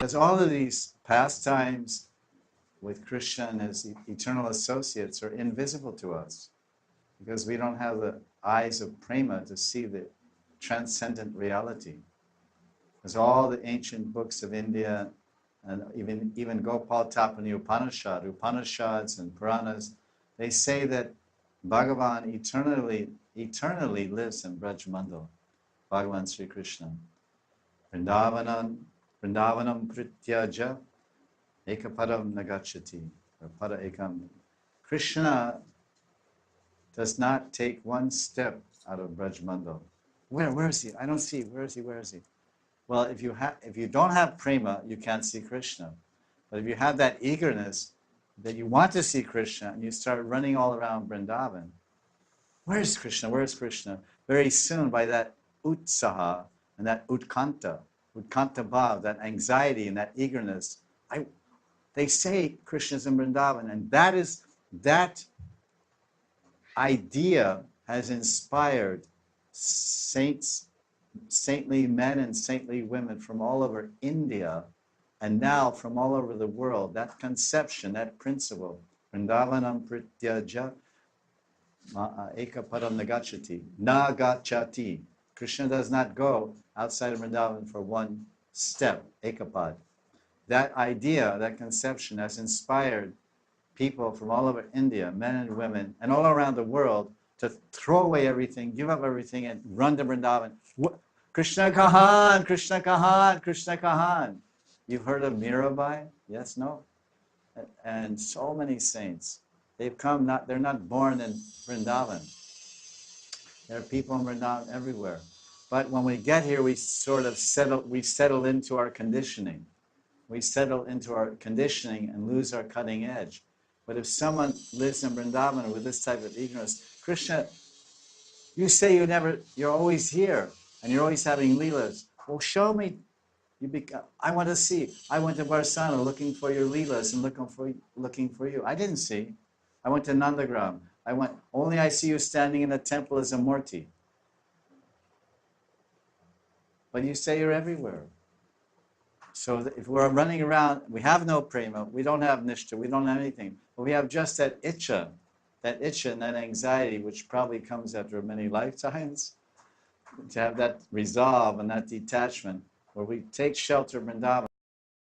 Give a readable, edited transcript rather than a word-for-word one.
Because all of these pastimes with Krishna and his eternal associates are invisible to us. Because we don't have the eyes of prema to see the transcendent reality. Because all the ancient books of India, and even Gopal Tapani Upanishads and Puranas, they say that Bhagavan eternally lives in Braj Mandal, Bhagavan Sri Krishna. Vrindavanam prityaja ekapadam nagachati, or pada ekam. Krishna does not take one step out of Braj Mandal. Where is he? I don't see. Where is he? Well, if you don't have prema, you can't see Krishna. But if you have that eagerness that you want to see Krishna, and you start running all around Vrindavan, where is Krishna? Where is Krishna? Very soon, by that utsaha and that utkanta bhav, that anxiety and that eagerness, they say Krishna's in Vrindavan, and that idea has inspired saintly men and saintly women from all over India, and now from all over the world. That conception, that principle, Vrindavanam prityaja ekapadam nagachati. Krishna does not go outside of Vrindavan for one step, ekapad. That idea, that conception has inspired people from all over India, men and women, and all around the world, to throw away everything, give up everything, and run to Vrindavan. Krishna Kahan, Krishna Kahan, Krishna Kahan. You've heard of Mirabai? Yes, no? And so many saints. They've come, they're not born in Vrindavan. There are people in Vrindavan everywhere. But when we get here, we sort of settle into our conditioning. We settle into our conditioning and lose our cutting edge. But if someone lives in Vrindavan with this type of ignorance, Krishna, you say you're always here, and you're always having lilas. Well, show me. I want to see. I went to Barsana looking for your lilas and looking for you. I didn't see. I went to Nandagram. Only I see you standing in the temple as a murti. But you say you're everywhere. So if we're running around, we have no prema, we don't have nishta, we don't have anything, but we have just that itcha and that anxiety, which probably comes after many lifetimes, to have that resolve and that detachment, where we take shelter of Vrindavan.